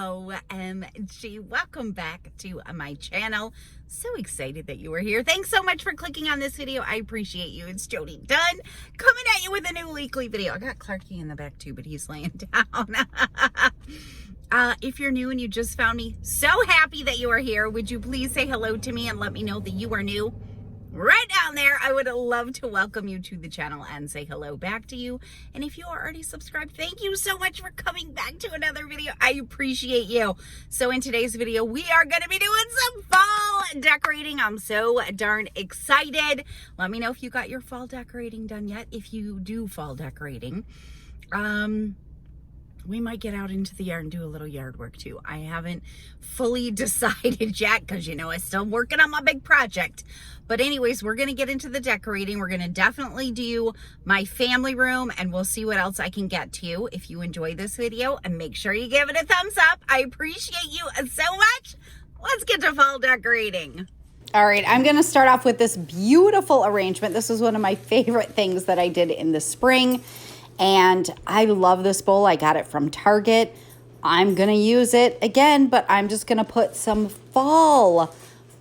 OMG, welcome back to my channel. So excited that you are here. Thanks so much for clicking on this video. I appreciate you. It's Jody Dunn coming at you with a new weekly video. I got Clarky in the back too, but he's laying down. If you're new and you just found me, so happy that you are here. Would you please say hello to me and let me know that you are new? Right down there, I would love to welcome you to the channel and say hello back to you. And if you are already subscribed, thank you so much for coming back to another video. I appreciate you. So in today's video, we are going to be doing some fall decorating. I'm so darn excited. Let me know if you got your fall decorating done yet. If you do fall decorating, we might get out into the yard and do a little yard work too. I haven't fully decided yet because, you know, I'm still working on my big project. But anyways, we're going to get into the decorating. We're going to definitely do my family room and we'll see what else I can get to. If you enjoy this video, and make sure you give it a thumbs up. I appreciate you so much. Let's get to fall decorating. All right, I'm going to start off with this beautiful arrangement. This is one of my favorite things that I did in the spring. And I love this bowl. I got it from Target. I'm going to use it again, but I'm just going to put some fall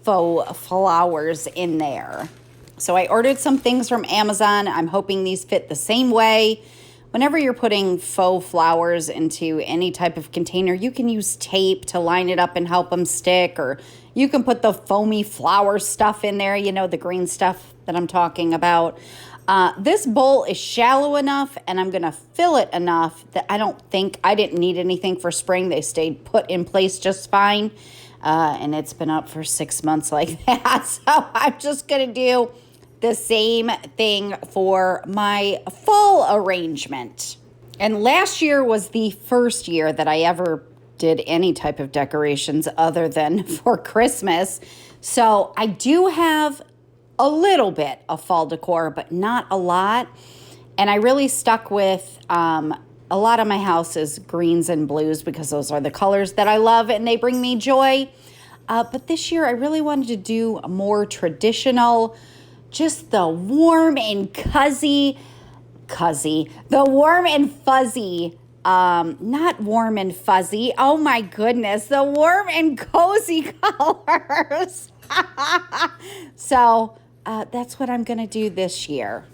faux flowers in there. So I ordered some things from Amazon. I'm hoping these fit the same way. Whenever you're putting faux flowers into any type of container, you can use tape to line it up and help them stick, or you can put the foamy flower stuff in there, you know, the green stuff that I'm talking about. This bowl is shallow enough and I'm going to fill it enough that I didn't need anything for spring. They stayed put in place just fine. And it's been up for 6 months like that. So I'm just going to do the same thing for my fall arrangement. And last year was the first year that I ever did any type of decorations other than for Christmas. So I do have a little bit of fall decor, but not a lot. And I really stuck with a lot of my house is greens and blues because those are the colors that I love and they bring me joy. But this year I really wanted to do a more traditional, just the warm and the warm and fuzzy, not warm and fuzzy. Oh my goodness, the warm and cozy colors. So that's what I'm going to do this year.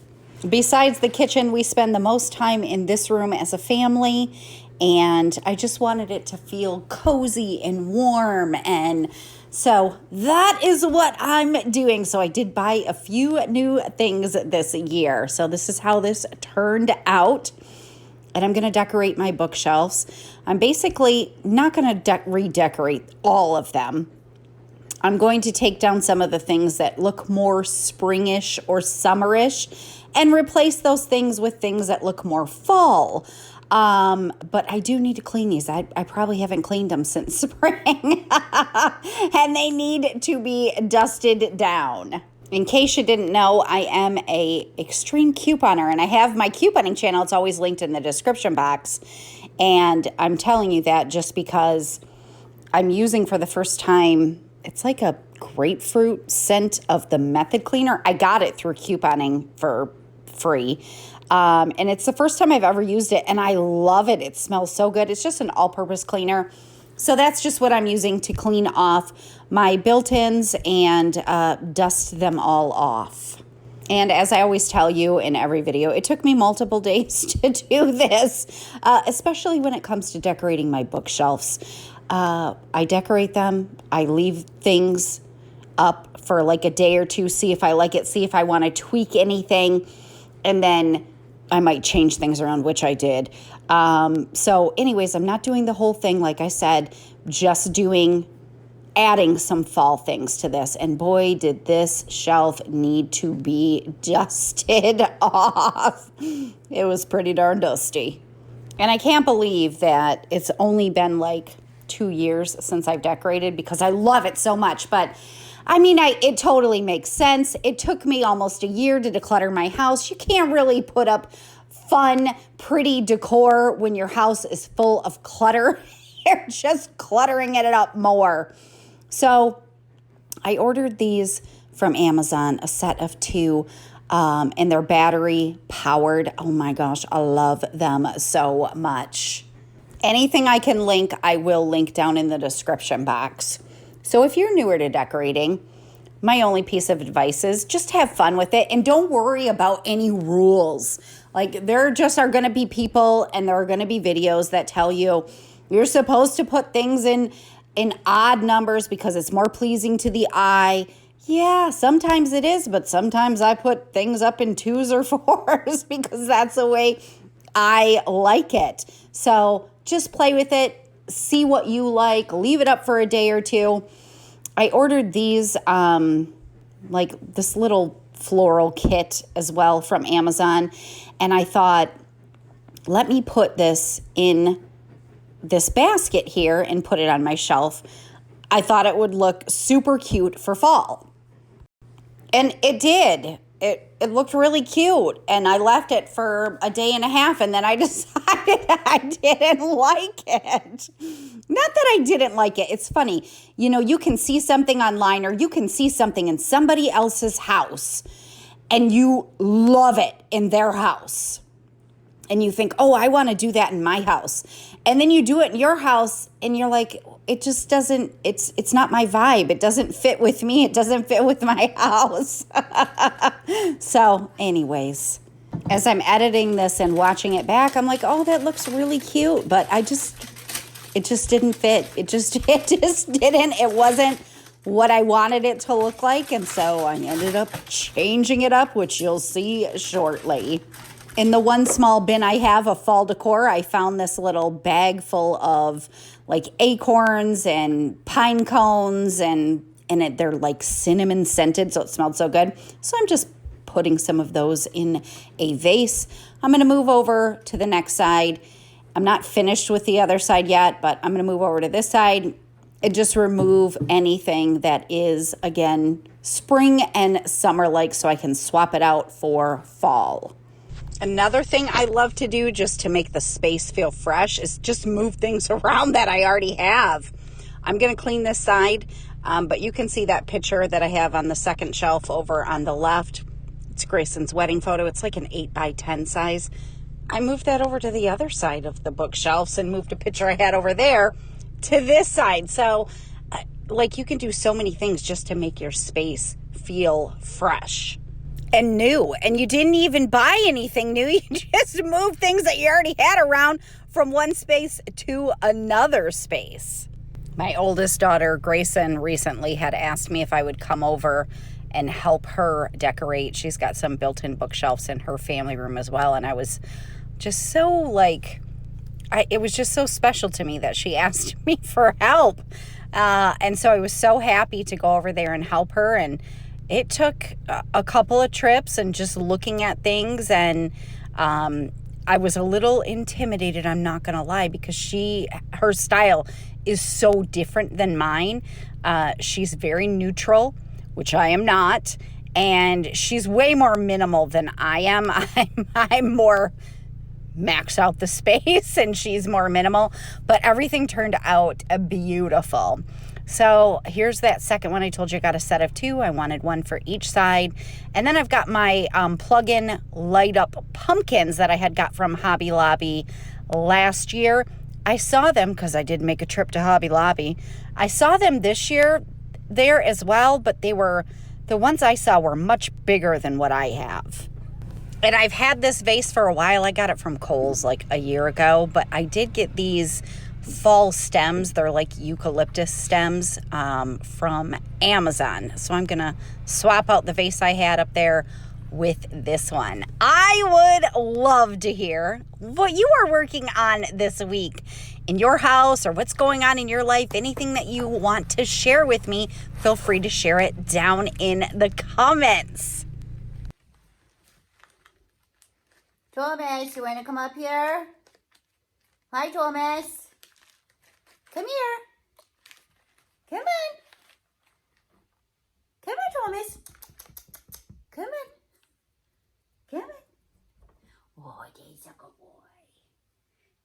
Besides the kitchen, we spend the most time in this room as a family, and I just wanted it to feel cozy and warm, and so that is what I'm doing. So I did buy a few new things this year. So this is how this turned out, and I'm going to decorate my bookshelves. I'm basically not going to redecorate all of them. I'm going to take down some of the things that look more springish or summerish and replace those things with things that look more fall. But I do need to clean these. I probably haven't cleaned them since spring. And they need to be dusted down. In case you didn't know, I am a extreme couponer, and I have my couponing channel. It's always linked in the description box. And I'm telling you that just because I'm using for the first time, it's like a grapefruit scent of the method cleaner. I got it through couponing for free. And it's the first time I've ever used it, and I love it. It smells so good. It's just an all-purpose cleaner. So that's just what I'm using to clean off my built-ins and dust them all off. And as I always tell you in every video, it took me multiple days to do this, especially when it comes to decorating my bookshelves. I decorate them. I leave things up for like a day or two, see if I like it, see if I want to tweak anything, and then I might change things around, which I did. So anyways, I'm not doing the whole thing, like I said, just adding some fall things to this. And boy, did this shelf need to be dusted off. It was pretty darn dusty. And I can't believe that it's only been like 2 years since I've decorated because I love it so much. But I mean, it totally makes sense. It took me almost a year to declutter my house. You can't really put up fun, pretty decor when your house is full of clutter. You're just cluttering it up more. So I ordered these from Amazon, a set of 2. And they're battery powered. Oh my gosh, I love them so much. Anything I can link, I will link down in the description box. So if you're newer to decorating, my only piece of advice is just have fun with it and don't worry about any rules. Like there just are going to be people and there are going to be videos that tell you you're supposed to put things in odd numbers because it's more pleasing to the eye. Yeah, sometimes it is, but sometimes I put things up in 2s or 4s because that's the way I like it. So just play with it, see what you like, leave it up for a day or two. I ordered these, like this little floral kit as well from Amazon. And I thought, let me put this in this basket here and put it on my shelf. I thought it would look super cute for fall. And it did. It looked really cute. And I left it for a day and a half and then I decided I didn't like it. Not that I didn't like it. It's funny. You know, you can see something online or you can see something in somebody else's house and you love it in their house. And you think, oh, I want to do that in my house. And then you do it in your house and you're like, it just doesn't, it's not my vibe. It doesn't fit with me. It doesn't fit with my house. So anyways, as I'm editing this and watching it back, I'm like, oh, that looks really cute. But it just didn't fit. It just didn't. It wasn't what I wanted it to look like. And so I ended up changing it up, which you'll see shortly. In the one small bin I have of fall decor, I found this little bag full of like acorns and pine cones and they're like cinnamon scented, so it smelled so good. So I'm just putting some of those in a vase. I'm going to move over to the next side. I'm not finished with the other side yet, but I'm going to move over to this side and just remove anything that is, again, spring and summer-like so I can swap it out for fall. Another thing I love to do just to make the space feel fresh is just move things around that I already have. I'm going to clean this side, but you can see that picture that I have on the second shelf over on the left. It's Grayson's wedding photo. It's like an 8x10 size. I moved that over to the other side of the bookshelves and moved a picture I had over there to this side. So, like, you can do so many things just to make your space feel fresh and new, and you didn't even buy anything new. You just moved things that you already had around from one space to another space. My oldest daughter, Grayson, recently had asked me if I would come over and help her decorate. She's got some built-in bookshelves in her family room as well, and I was just so like, it was just so special to me that she asked me for help. And so I was so happy to go over there and help her, and it took a couple of trips and just looking at things, and I was a little intimidated, I'm not going to lie, because her style is so different than mine. She's very neutral, which I am not, and she's way more minimal than I am. I'm more max out the space and she's more minimal, but everything turned out beautiful. So here's that second one. I told you I got a set of 2. I wanted one for each side. And then I've got my plug-in light up pumpkins that I had got from Hobby Lobby last year. I saw them because I did make a trip to Hobby Lobby. I saw them this year there as well, but the ones I saw were much bigger than what I have. And I've had this vase for a while. I got it from Kohl's like a year ago, but I did get these fall stems. They're like eucalyptus stems from Amazon. So I'm going to swap out the vase I had up there with this one. I would love to hear what you are working on this week in your house or what's going on in your life. Anything that you want to share with me, feel free to share it down in the comments. Thomas, you want to come up here? Hi, Thomas. Come here. Come on. Come on, Thomas. Come on. Come on. Oh, he's a good boy.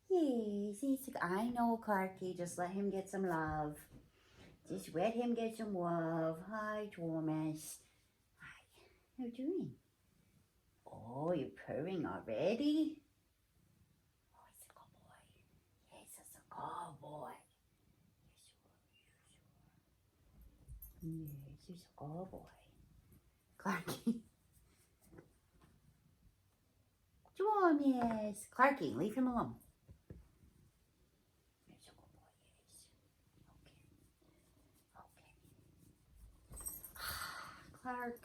Yes, I know, Clarky. Just let him get some love. Just let him get some love. Hi, Thomas. Hi. How you doing? Oh, you're purring already? Oh, he's a good boy. Yes, is a good boy. Yes, he's a good boy. Clarky. Yes. Clarky, leave him alone. He's a good boy, yes. Okay. Clark.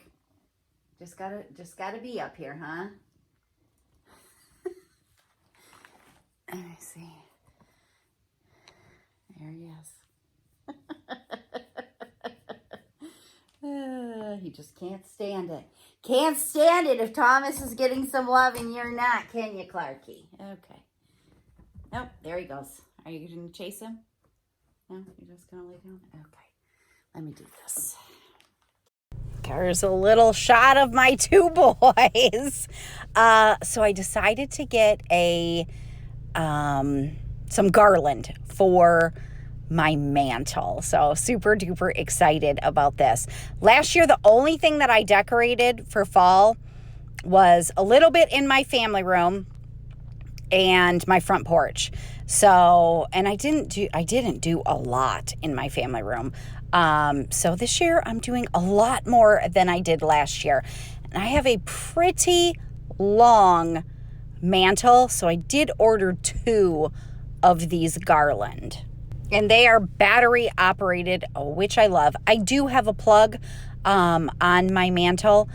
Just gotta be up here, huh? Let me see. There he is. He just can't stand it. Can't stand it if Thomas is getting some love and you're not, can you, Clarky? Okay. Nope, there he goes. Are you going to chase him? No, you're just going to lay down? Okay. Let me do this. There's a little shot of my two boys. So I decided to get some garland for my mantle. So super duper excited about this. Last year, the only thing that I decorated for fall was a little bit in my family room and my front porch. So, and I didn't do a lot in my family room. So this year I'm doing a lot more than I did last year. And I have a pretty long mantle. So I did order 2 of these garland. And they are battery operated, which I love. I do have a plug on my mantle,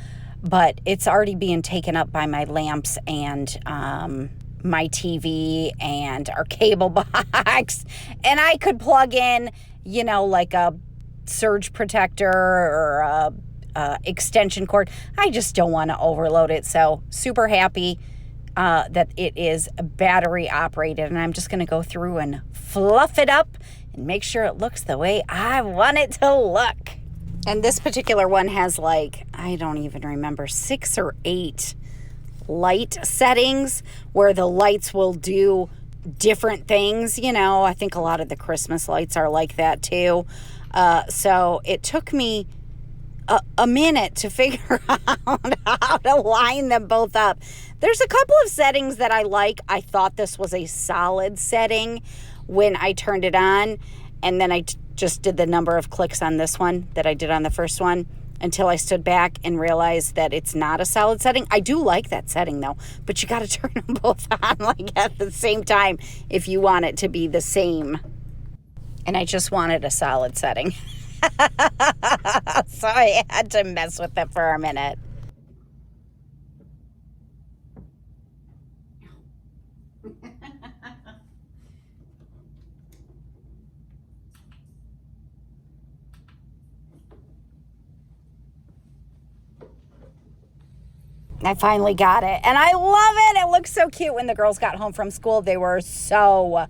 but it's already being taken up by my lamps and my TV and our cable box. And I could plug in, like a surge protector or a extension cord. I just don't want to overload it. So super happy that it is battery operated, and I'm just going to go through and fluff it up and make sure it looks the way I want it to look. And this particular one has I don't even remember, 6 or 8 light settings where the lights will do different things. I think a lot of the Christmas lights are like that too. So it took me a minute to figure out how to line them both up. There's a couple of settings that I like. I thought this was a solid setting when I turned it on, and then I just did the number of clicks on this one that I did on the first one until I stood back and realized that it's not a solid setting. I do like that setting though, but you got to turn them both on at the same time if you want it to be the same. And I just wanted a solid setting. So I had to mess with it for a minute. I finally got it, and I love it. It looks so cute. When the girls got home from school, they were so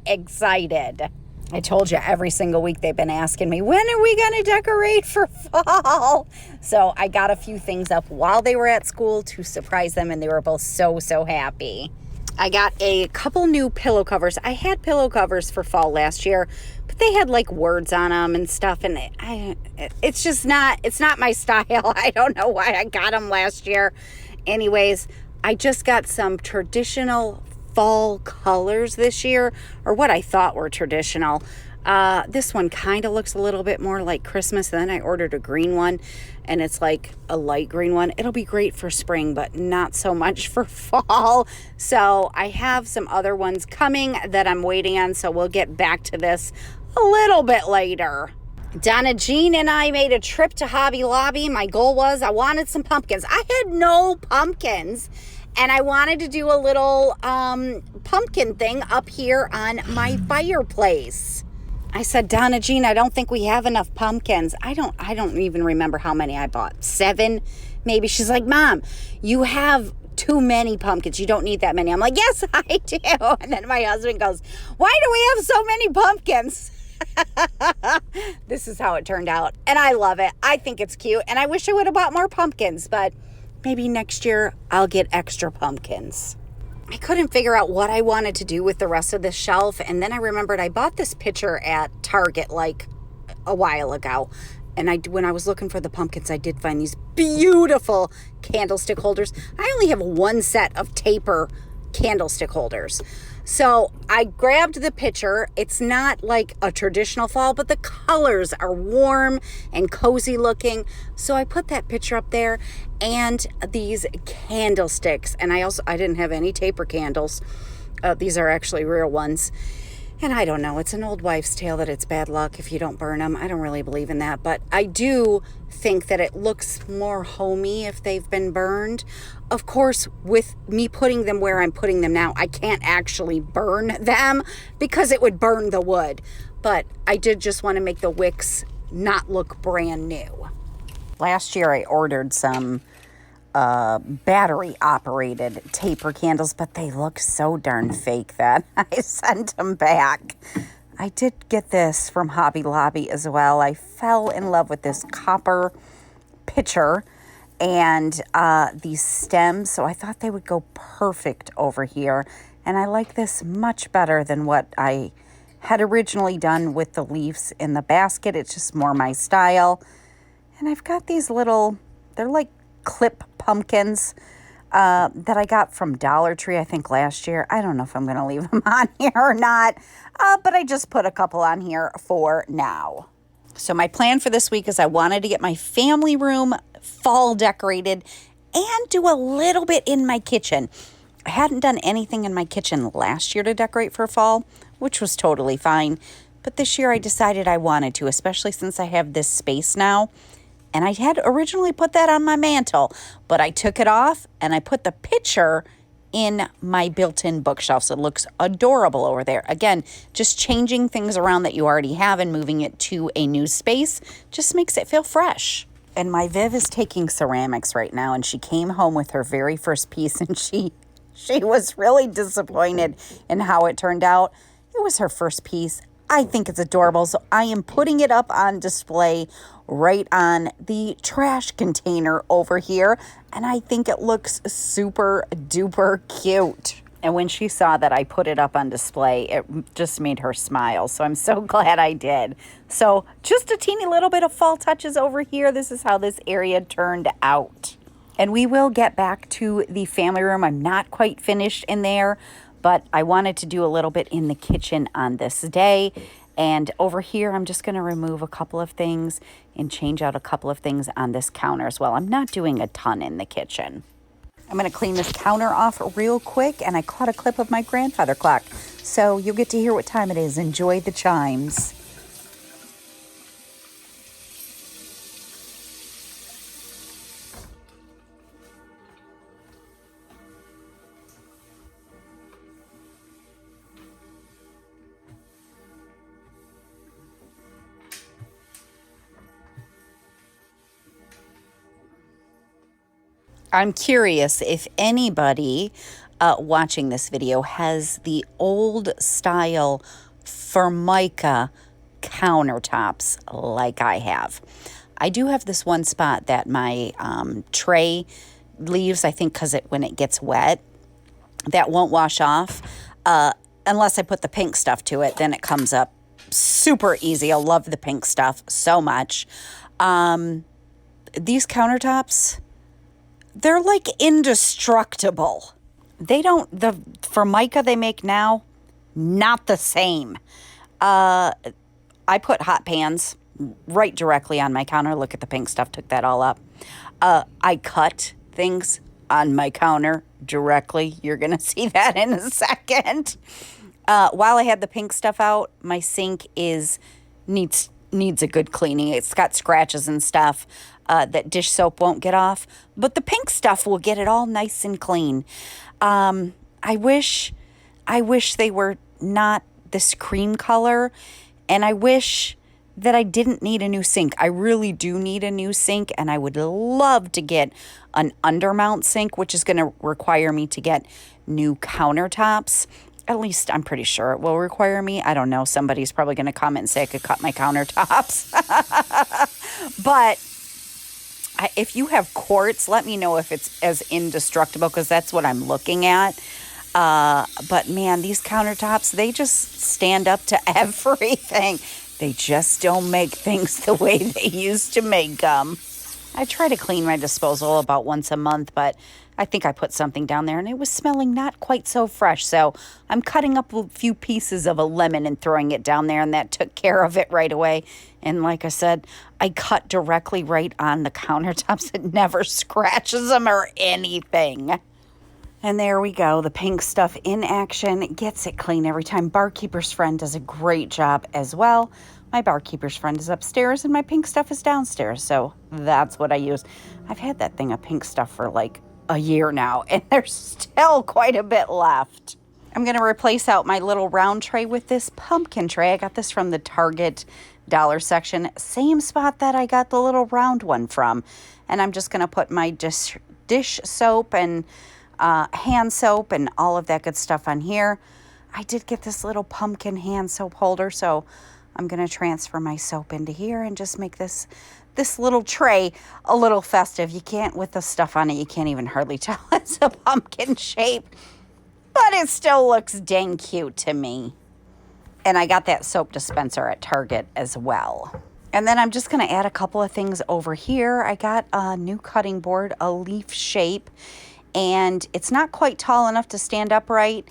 excited. I told you every single week they've been asking me, when are we going to decorate for fall? So I got a few things up while they were at school to surprise them, and they were both so happy. I got a couple new pillow covers. I had pillow covers for fall last year, but they had words on them and stuff, and it's not my style. I don't know why I got them last year. Anyways, I just got some traditional fall colors this year, or what I thought were traditional. This one kind of looks a little bit more like Christmas. Then I ordered a green one, and it's like a light green one. It'll be great for spring, but not so much for fall. So I have some other ones coming that I'm waiting on, so we'll get back to this a little bit later. Donna Jean and I made a trip to Hobby Lobby. My goal was I wanted some pumpkins. I had no pumpkins, and I wanted to do a little pumpkin thing up here on my fireplace. I said, Donna Jean, I don't think we have enough pumpkins. I don't even remember how many I bought. 7, maybe. She's like, Mom, you have too many pumpkins. You don't need that many. I'm like, yes, I do. And then my husband goes, why do we have so many pumpkins? This is how it turned out. And I love it. I think it's cute. And I wish I would have bought more pumpkins, but maybe next year I'll get extra pumpkins. I couldn't figure out what I wanted to do with the rest of this shelf. And then I remembered I bought this picture at Target a while ago. And when I was looking for the pumpkins, I did find these beautiful candlestick holders. I only have one set of taper candlestick holders. So I grabbed the picture. It's not like a traditional fall, but the colors are warm and cozy looking. So I put that picture up there and these candlesticks. And I didn't have any taper candles. These are actually real ones. And I don't know, it's an old wife's tale that it's bad luck if you don't burn them. I don't really believe in that, but I do think that it looks more homey if they've been burned. Of course, with me putting them where I'm putting them now, I can't actually burn them because it would burn the wood. But I did just want to make the wicks not look brand new. Last year I ordered some battery operated taper candles, but they look so darn fake that I sent them back. I did get this from Hobby Lobby as well. I fell in love with this copper pitcher and these stems, so I thought they would go perfect over here. And I like this much better than what I had originally done with the leaves in the basket. It's just more my style. And I've got these little, they're like clip pumpkins that I got from Dollar Tree, I think last year. I don't know if I'm going to leave them on here or not, but I just put a couple on here for now. So my plan for this week is I wanted to get my family room fall decorated and do a little bit in my kitchen. I hadn't done anything in my kitchen last year to decorate for fall, which was totally fine. But this year I decided I wanted to, especially since I have this space now. And I had originally put that on my mantle, but I took it off and I put the picture in my built-in bookshelf. So it looks adorable over there. Again, just changing things around that you already have and moving it to a new space just makes it feel fresh. And my Viv is taking ceramics right now, and she came home with her very first piece, and she was really disappointed in how it turned out. It was her first piece. I think it's adorable, so I am putting it up on display right on the trash container over here, and I think it looks super duper cute. And when she saw that I put it up on display, it just made her smile, so I'm so glad I did. So just a teeny little bit of fall touches over here. This is how this area turned out. And we will get back to the family room. I'm not quite finished in there, but I wanted to do a little bit in the kitchen on this day. And over here, I'm just going to remove a couple of things and change out a couple of things on this counter as well. I'm not doing a ton in the kitchen. I'm going to clean this counter off real quick, and I caught a clip of my grandfather clock. So you'll get to hear what time it is. Enjoy the chimes. I'm curious if anybody watching this video has the old style Formica countertops like I have. I do have this one spot that my tray leaves, I think because when it gets wet, that won't wash off. Unless I put the pink stuff to it, then it comes up super easy. I love the pink stuff so much. These countertops, they're like indestructible. The Formica they make now, not the same. I put hot pans right directly on my counter. Look at the pink stuff, took that all up. I cut things on my counter directly. You're going to see that in a second. While I had the pink stuff out, my sink needs a good cleaning. It's got scratches and stuff that dish soap won't get off, but the pink stuff will get it all nice and clean. I wish they were not this cream color, and I wish that I didn't need a new sink. I really do need a new sink, and I would love to get an undermount sink, which is going to require me to get new countertops. At least I'm pretty sure it will require me. I don't know. Somebody's probably going to comment and say I could cut my countertops. But if you have quartz, let me know if it's as indestructible, because that's what I'm looking at. But man, these countertops, they just stand up to everything. They just don't make things the way they used to make them. I try to clean my disposal about once a month, but I think I put something down there and it was smelling not quite so fresh. So I'm cutting up a few pieces of a lemon and throwing it down there, and that took care of it right away. And like I said, I cut directly right on the countertops. It never scratches them or anything. And there we go. The pink stuff in action. Gets it clean every time. Barkeeper's Friend does a great job as well. My Barkeeper's Friend is upstairs and my pink stuff is downstairs. So that's what I use. I've had that thing of pink stuff for like a year now, and there's still quite a bit left. I'm going to replace out my little round tray with this pumpkin tray. I got this from the Target dollar section. Same spot that I got the little round one from. And I'm just going to put my dish soap and hand soap and all of that good stuff on here. I did get this little pumpkin hand soap holder, so I'm going to transfer my soap into here and just make this little tray a little festive. You can't, with the stuff on it, you can't even hardly tell it's a pumpkin shape, but it still looks dang cute to me. And I got that soap dispenser at Target as well. And then I'm just going to add a couple of things over here. I got a new cutting board, a leaf shape, and it's not quite tall enough to stand upright,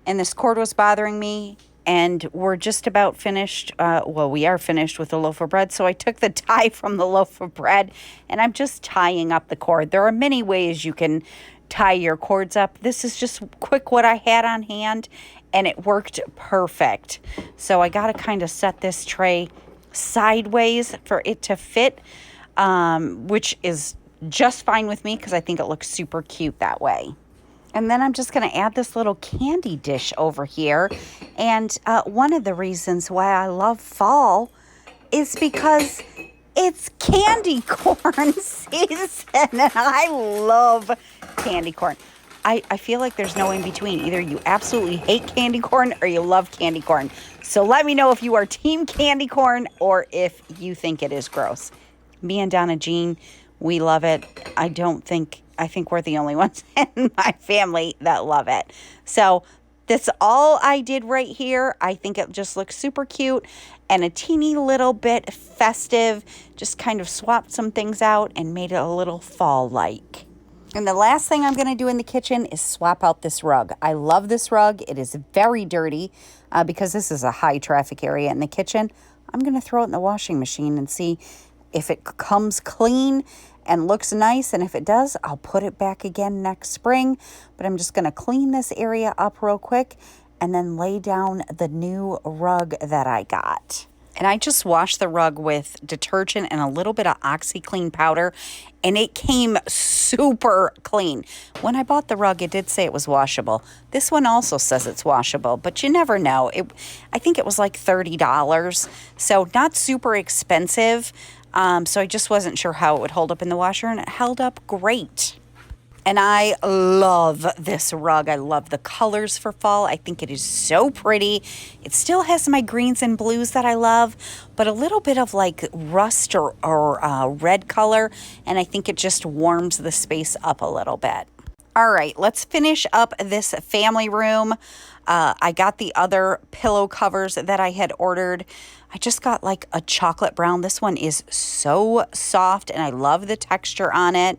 and this cord was bothering me, and we're just about finished. We are finished with the loaf of bread, so I took the tie from the loaf of bread, and I'm just tying up the cord. There are many ways you can tie your cords up. This is just quick what I had on hand, and it worked perfect. So I got to kind of set this tray sideways for it to fit, which is just fine with me because I think it looks super cute that way. And then I'm just going to add this little candy dish over here. And one of the reasons why I love fall is because it's candy corn season, and I love candy corn. I feel like there's no in between. Either you absolutely hate candy corn or you love candy corn. So let me know if you are team candy corn or if you think it is gross. Me and Donna Jean, we love it. I think we're the only ones in my family that love it. So that's all I did right here. I think it just looks super cute and a teeny little bit festive. Just kind of swapped some things out and made it a little fall-like. And the last thing I'm going to do in the kitchen is swap out this rug. I love this rug. It is very dirty because this is a high traffic area in the kitchen. I'm going to throw it in the washing machine and see if it comes clean and looks nice. And if it does, I'll put it back again next spring. But I'm just going to clean this area up real quick and then lay down the new rug that I got. And I just washed the rug with detergent and a little bit of OxyClean powder, and it came super clean. When I bought the rug, it did say it was washable. This one also says it's washable, but you never know. I think it was like $30, so not super expensive. So I just wasn't sure how it would hold up in the washer, and it held up great. And I love this rug. I love the colors for fall. I think it is so pretty. It still has my greens and blues that I love, but a little bit of like rust or red color. And I think it just warms the space up a little bit. All right, let's finish up this family room. I got the other pillow covers that I had ordered. I just got like a chocolate brown. This one is so soft and I love the texture on it.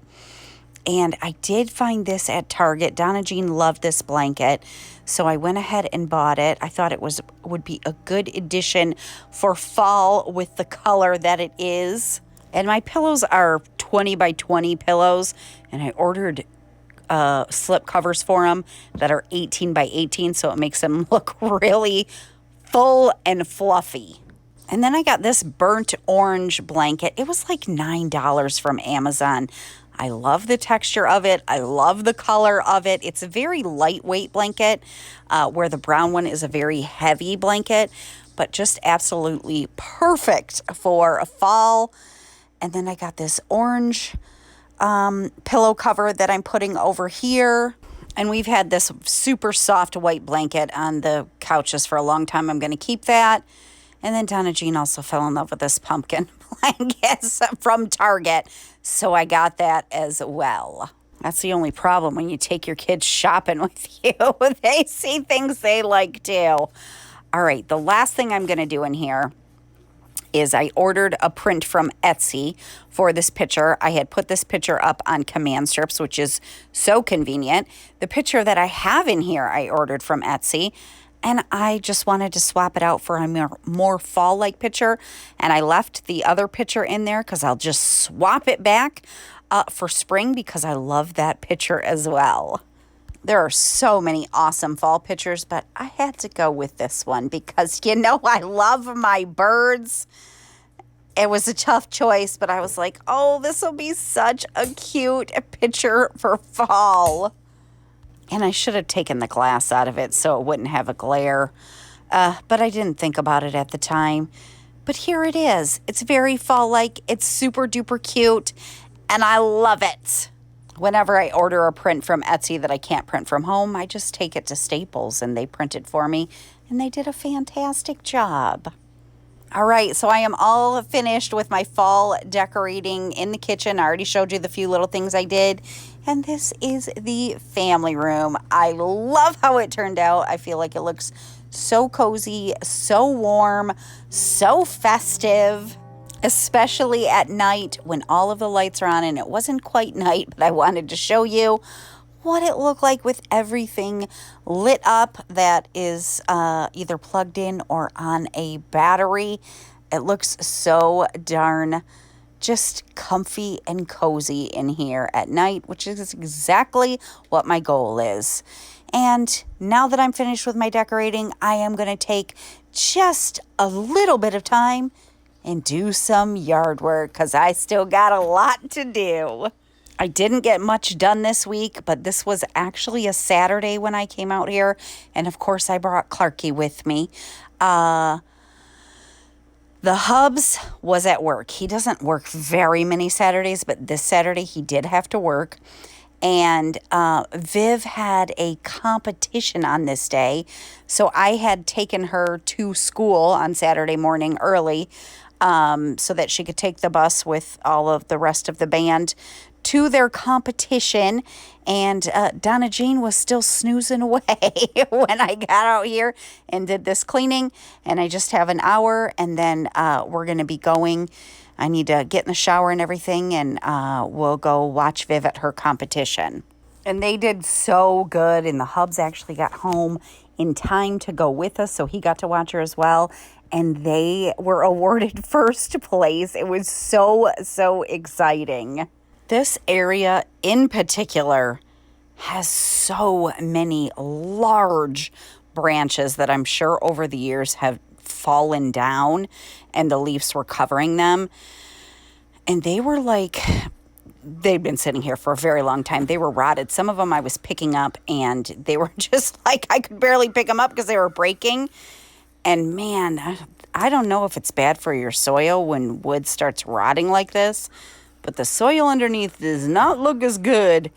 And I did find this at Target. Donna Jean loved this blanket, so I went ahead and bought it. I thought it would be a good addition for fall with the color that it is. And my pillows are 20 by 20 pillows, and I ordered slip covers for them that are 18 by 18, so it makes them look really full and fluffy. And then I got this burnt orange blanket. It was like $9 from Amazon. I love the texture of it. I love the color of it. It's a very lightweight blanket, where the brown one is a very heavy blanket, but just absolutely perfect for a fall. And then I got this orange pillow cover that I'm putting over here. And we've had this super soft white blanket on the couches for a long time. I'm going to keep that. And then Donna Jean also fell in love with this pumpkin blanket from Target, so I got that as well. That's the only problem when you take your kids shopping with you. They see things they like too. All right, the last thing I'm going to do in here is I ordered a print from Etsy for this picture. I had put this picture up on command strips, which is so convenient. The picture that I have in here, I ordered from Etsy, and I just wanted to swap it out for a more fall-like picture, and I left the other picture in there because I'll just swap it back for spring because I love that picture as well. There are so many awesome fall pictures, but I had to go with this one because, you know, I love my birds. It was a tough choice, but I was like, oh, this will be such a cute picture for fall. And I should have taken the glass out of it so it wouldn't have a glare. But I didn't think about it at the time. But here it is. It's very fall-like. It's super duper cute. And I love it. Whenever I order a print from Etsy that I can't print from home, I just take it to Staples and they print it for me. And they did a fantastic job. All right, so I am all finished with my fall decorating in the kitchen. I already showed you the few little things I did. And this is the family room. I love how it turned out. I feel like it looks so cozy, so warm, so festive. Especially at night when all of the lights are on, and it wasn't quite night, but I wanted to show you what it looked like with everything lit up that is either plugged in or on a battery. It looks so darn just comfy and cozy in here at night, which is exactly what my goal is. And now that I'm finished with my decorating, I am going to take just a little bit of time and do some yard work because I still got a lot to do. I didn't get much done this week, but this was actually a Saturday when I came out here. And of course, I brought Clarky with me. The hubs was at work. He doesn't work very many Saturdays, but this Saturday he did have to work. And Viv had a competition on this day. So I had taken her to school on Saturday morning early so that she could take the bus with all of the rest of the band to their competition. And Donna Jean was still snoozing away when I got out here and did this cleaning. And I just have an hour and then we're going to be going. I need to get in the shower and everything, and we'll go watch Viv at her competition. And they did so good, and the hubs actually got home in time to go with us, so he got to watch her as well. And they were awarded first place. It was so, so exciting. This area in particular has so many large branches that I'm sure over the years have fallen down and the leaves were covering them. And they were like, they'd been sitting here for a very long time. They were rotted. Some of them I was picking up and they were just like, I could barely pick them up because they were breaking. And man, I don't know if it's bad for your soil when wood starts rotting like this, but the soil underneath does not look as good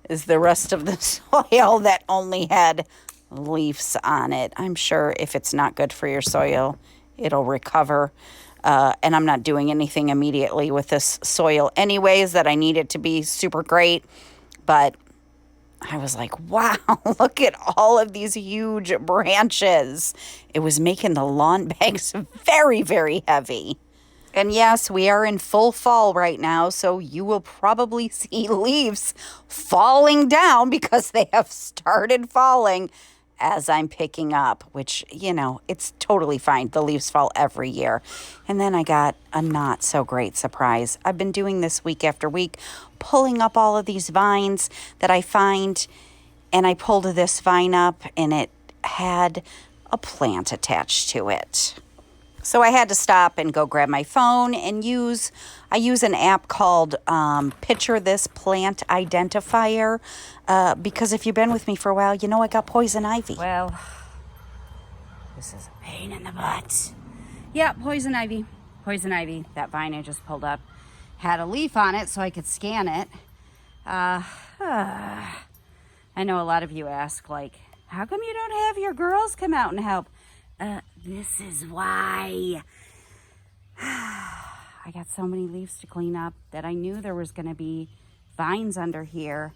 as the rest of the soil that only had leaves on it. I'm sure if it's not good for your soil, it'll recover. And I'm not doing anything immediately with this soil anyways that I need it to be super great. But I was like, wow, look at all of these huge branches. It was making the lawn bags very, very heavy. And yes, we are in full fall right now, so you will probably see leaves falling down because they have started falling as I'm picking up, which, you know, it's totally fine. The leaves fall every year. And then I got a not so great surprise. I've been doing this week after week, pulling up all of these vines that I find, and I pulled this vine up and it had a plant attached to it. So I had to stop and go grab my phone and I use an app called Picture This Plant Identifier because if you've been with me for a while, you know I got poison ivy. Well, this is a pain in the butt. Yeah, poison ivy. Poison ivy. That vine I just pulled up had a leaf on it so I could scan it. I know a lot of you ask, like, how come you don't have your girls come out and help? This is why. I got so many leaves to clean up that I knew there was going to be vines under here.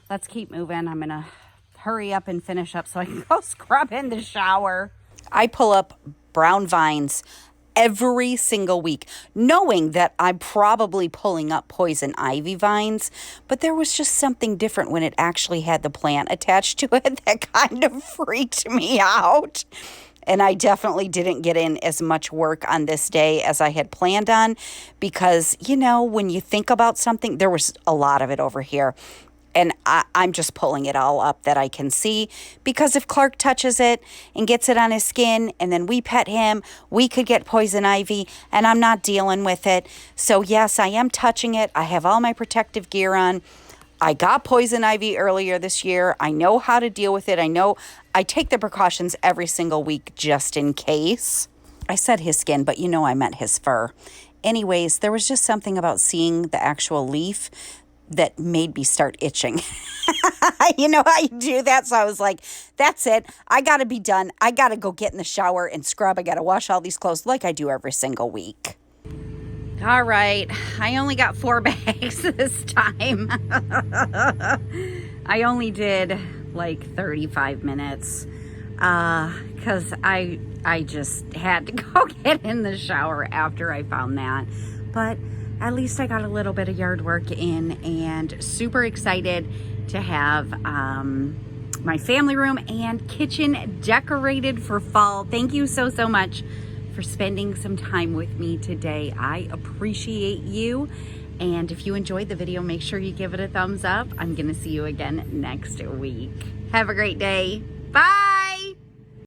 Let's keep moving. I'm going to hurry up and finish up so I can go scrub in the shower. I pull up brown vines every single week, knowing that I'm probably pulling up poison ivy vines, but there was just something different when it actually had the plant attached to it that kind of freaked me out. And I definitely didn't get in as much work on this day as I had planned on because, you know, when you think about something, there was a lot of it over here. And I'm just pulling it all up that I can see because if Clark touches it and gets it on his skin and then we pet him, we could get poison ivy and I'm not dealing with it. So yes, I am touching it. I have all my protective gear on. I got poison ivy earlier this year. I know how to deal with it. I know I take the precautions every single week just in case. I said his skin, but you know I meant his fur. Anyways, there was just something about seeing the actual leaf that made me start itching. You know how you do that? So I was like, that's it. I got to be done. I got to go get in the shower and scrub. I got to wash all these clothes like I do every single week. All right. I only got 4 bags this time. I only did like 35 minutes because I just had to go get in the shower after I found that. But at least I got a little bit of yard work in and super excited to have my family room and kitchen decorated for fall. Thank you so much for spending some time with me today. I appreciate you. And if you enjoyed the video, make sure you give it a thumbs up. I'm going to see you again next week. Have a great day. Bye.